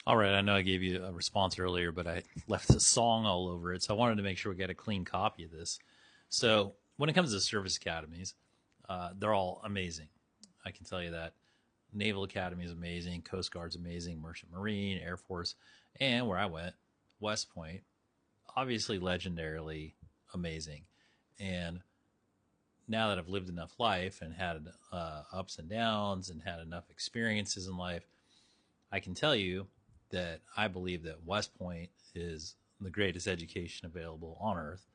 All right, I know I gave you a response earlier, but I left a song all over it, so I wanted to make sure we get a clean copy of this. So, when it comes to service academies, they're all amazing. I can tell you that. Naval Academy is amazing, Coast Guard's amazing, Merchant Marine, Air Force, and where I went, West Point, obviously legendarily amazing. And now that I've lived enough life and had ups and downs and had enough experiences in life, I can tell you that I believe that West Point is the greatest education available on Earth.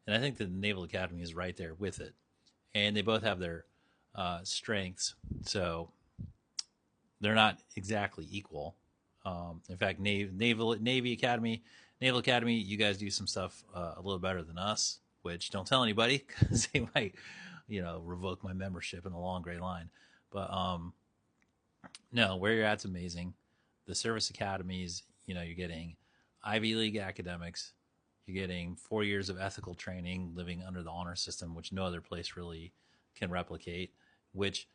And I think that the Naval Academy is right there with it. And they both have their strengths. So they're not exactly equal. In fact, Naval Academy, you guys do some stuff a little better than us, which don't tell anybody because they might, revoke my membership in a long gray line. But no, where you're at's amazing. The service academies, you're getting Ivy League academics. You're getting 4 years of ethical training, living under the honor system, which no other place really can replicate. Which,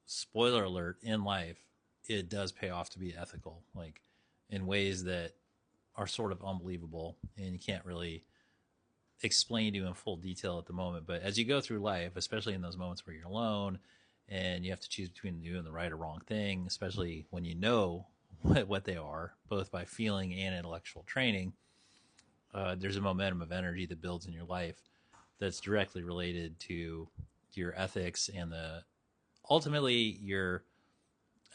spoiler alert, in life, it does pay off to be ethical, like in ways that are sort of unbelievable, and you can't really explain to you in full detail at the moment. But as you go through life, especially in those moments where you're alone and you have to choose between doing the right or wrong thing, especially when you know what they are, both by feeling and intellectual training, there's a momentum of energy that builds in your life that's directly related to your ethics and the ultimately your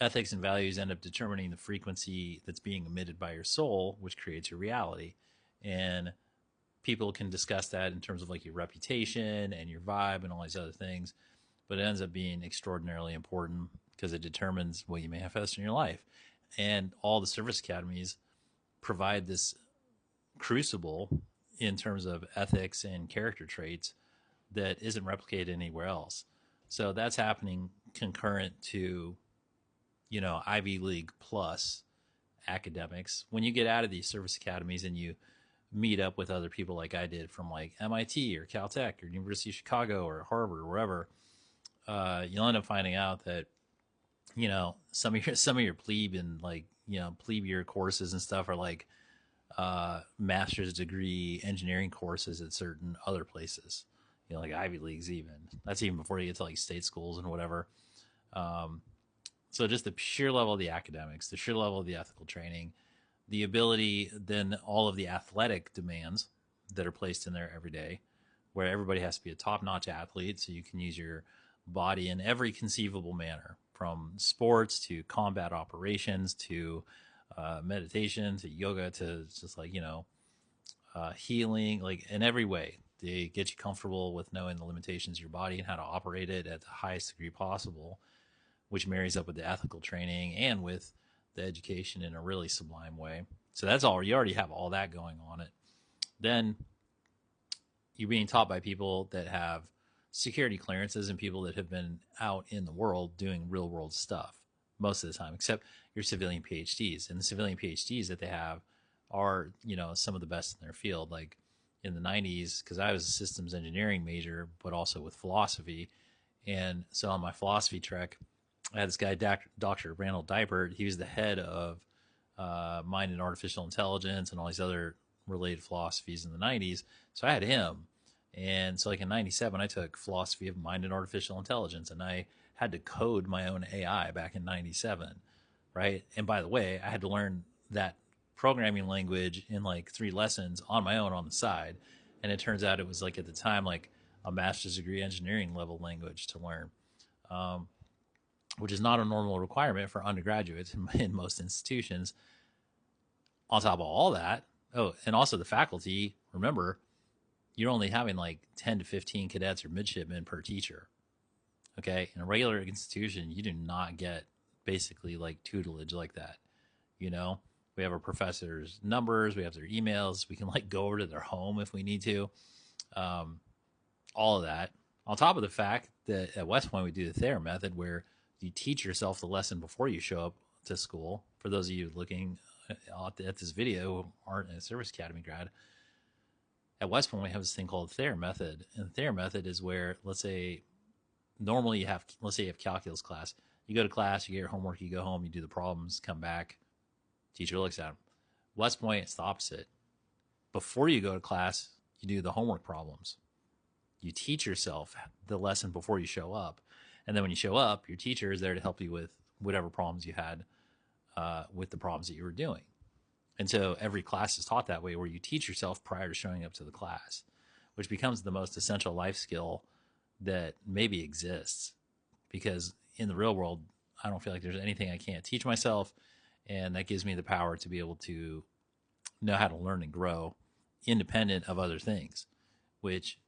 ethics and values end up determining the frequency that's being emitted by your soul, which creates your reality. And people can discuss that in terms of like your reputation and your vibe and all these other things, but it ends up being extraordinarily important because it determines what you manifest in your life. And all the service academies provide this crucible in terms of ethics and character traits that isn't replicated anywhere else. So that's happening concurrent to, Ivy League plus academics. When you get out of these service academies and you meet up with other people like I did from like MIT or Caltech or University of Chicago or Harvard or wherever, you'll end up finding out that some of your plebe and like plebe year courses and stuff are like master's degree engineering courses at certain other places, like Ivy Leagues. Even that's even before you get to like state schools and whatever. Um, so just the sheer level of the academics, the sheer level of the ethical training, the ability, then all of the athletic demands that are placed in there every day, where everybody has to be a top-notch athlete, so you can use your body in every conceivable manner, from sports to combat operations to meditation to yoga to just like healing, like in every way. They get you comfortable with knowing the limitations of your body and how to operate it at the highest degree possible, which marries up with the ethical training and with the education in a really sublime way. So that's all. You already have all that going on it. Then you're being taught by people that have security clearances and people that have been out in the world doing real world stuff most of the time, except your civilian PhDs. And the civilian PhDs that they have are, some of the best in their field. Like in the 90s, because I was a systems engineering major, but also with philosophy. And so on my philosophy trek, I had this guy, Dr. Randall Dipert. He was the head of mind and artificial intelligence and all these other related philosophies in the 90s. So I had him. And so like in 97, I took philosophy of mind and artificial intelligence, and I had to code my own AI back in 97, right? And by the way, I had to learn that programming language in like 3 lessons on my own on the side. And it turns out it was like at the time, like a master's degree engineering level language to learn. Which is not a normal requirement for undergraduates in most institutions. On top of all that, oh, and also the faculty, remember, you're only having like 10 to 15 cadets or midshipmen per teacher. Okay. In a regular institution, you do not get basically like tutelage like that. We have our professors' numbers, we have their emails, we can like go over to their home if we need to. All of that. On top of the fact that at West Point, we do the Thayer method where you teach yourself the lesson before you show up to school. For those of you looking at this video who aren't a service academy grad, at West Point we have this thing called the Thayer method. And the Thayer method is where, let's say, normally let's say you have calculus class. You go to class, you get your homework, you go home, you do the problems, come back, Teacher looks at them. West Point, it's the opposite. Before you go to class, you do the homework problems. You teach yourself the lesson before you show up. And then when you show up, your teacher is there to help you with whatever problems you had with the problems that you were doing. And so every class is taught that way, where you teach yourself prior to showing up to the class, which becomes the most essential life skill that maybe exists. Because in the real world, I don't feel like there's anything I can't teach myself. And that gives me the power to be able to know how to learn and grow independent of other things, which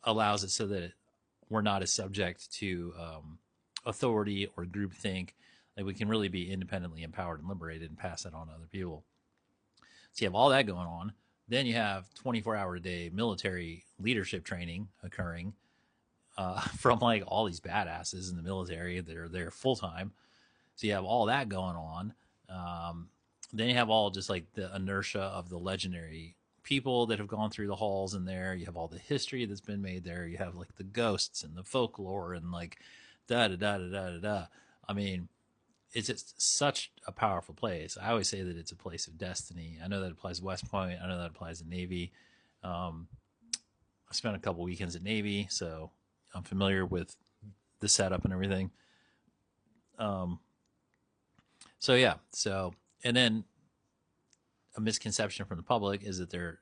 allows it so that we're not as subject to authority or groupthink. Like, we can really be independently empowered and liberated and pass that on to other people. So you have all that going on. Then you have 24-hour-a-day military leadership training occurring from like all these badasses in the military that are there full time. So you have all that going on. Then you have all just like the inertia of the legendary people that have gone through the halls in there. You have all the history that's been made there. You have like the ghosts and the folklore and like da da da da da da. I mean, it's just such a powerful place. I always say that it's a place of destiny. I know that applies to West Point. I know that applies to Navy. I spent a couple weekends at Navy, so I'm familiar with the setup and everything. So yeah. So, and then a misconception from the public is that they're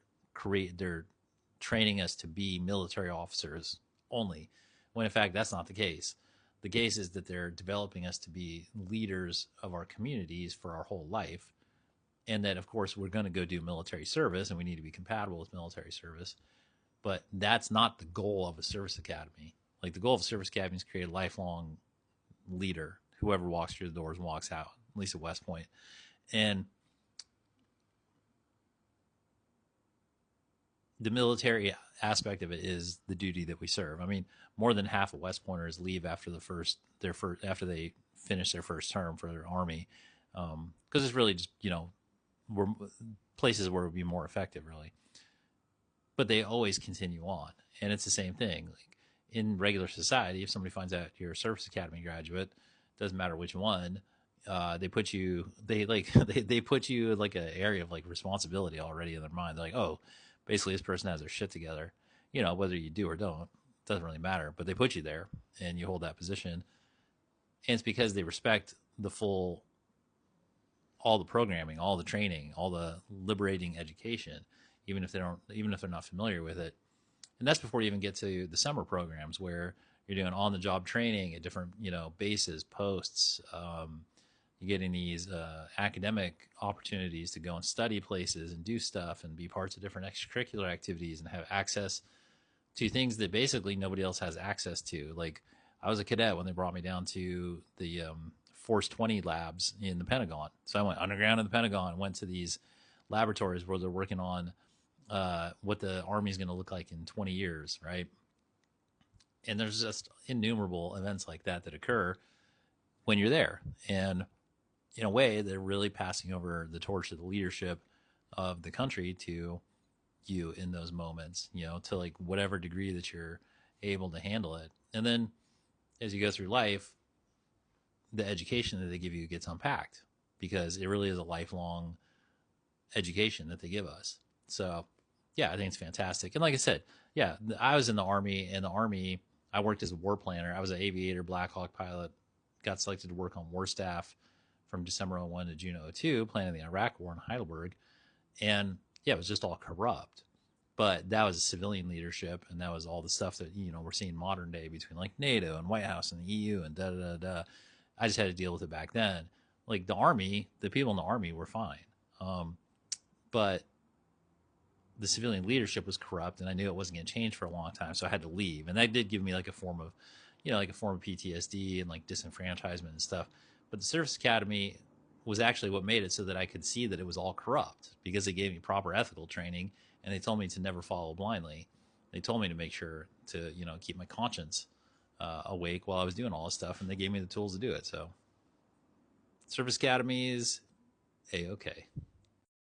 training us to be military officers only, when in fact that's not the case. The case is that they're developing us to be leaders of our communities for our whole life, and that of course we're going to go do military service, and we need to be compatible with military service. But that's not the goal of a service academy. Like, the goal of a service academy is to create a lifelong leader, whoever walks through the doors and walks out, at least at West Point. And the military aspect of it is the duty that we serve. I mean, more than half of West Pointers leave after after they finish their first term for their Army, because it's really just, we're places where it would be more effective, really. But they always continue on, and it's the same thing. Like, in regular society, if somebody finds out you're a service academy graduate, doesn't matter which one, they put you they put you in like an area of like responsibility already in their mind. They're like, oh, basically this person has their shit together. Whether you do or don't, doesn't really matter. But they put you there, and you hold that position. And it's because they respect all the programming, all the training, all the liberating education, even if they're not familiar with it. And that's before you even get to the summer programs, where you're doing on-the-job training at different, bases, posts. You're getting these academic opportunities to go and study places and do stuff and be parts of different extracurricular activities and have access to things that basically nobody else has access to. Like, I was a cadet when they brought me down to the Force 20 labs in the Pentagon. So I went underground in the Pentagon and went to these laboratories where they're working on what the Army is going to look like in 20 years, right? And there's just innumerable events like that occur when you're there. And in a way, they're really passing over the torch of the leadership of the country to you in those moments, to like whatever degree that you're able to handle it. And then as you go through life, the education that they give you gets unpacked, because it really is a lifelong education that they give us. So yeah, I think it's fantastic. And like I said, yeah, I was in the Army. In the Army, I worked as a war planner. I was an aviator, Black Hawk pilot, got selected to work on war staff from December 01 to June 02, planning the Iraq War in Heidelberg. And yeah, it was just all corrupt. But that was civilian leadership, and that was all the stuff that, we're seeing modern day between like NATO and White House and the EU and da-da-da-da. I just had to deal with it back then. Like, the Army, the people in the Army were fine. But the civilian leadership was corrupt, and I knew it wasn't going to change for a long time, so I had to leave. And that did give me like a form of PTSD and like disenfranchisement and stuff. But the Service Academy was actually what made it so that I could see that it was all corrupt, because they gave me proper ethical training, and they told me to never follow blindly. They told me to make sure to, keep my conscience awake while I was doing all this stuff, and they gave me the tools to do it. So Service Academies, A-okay.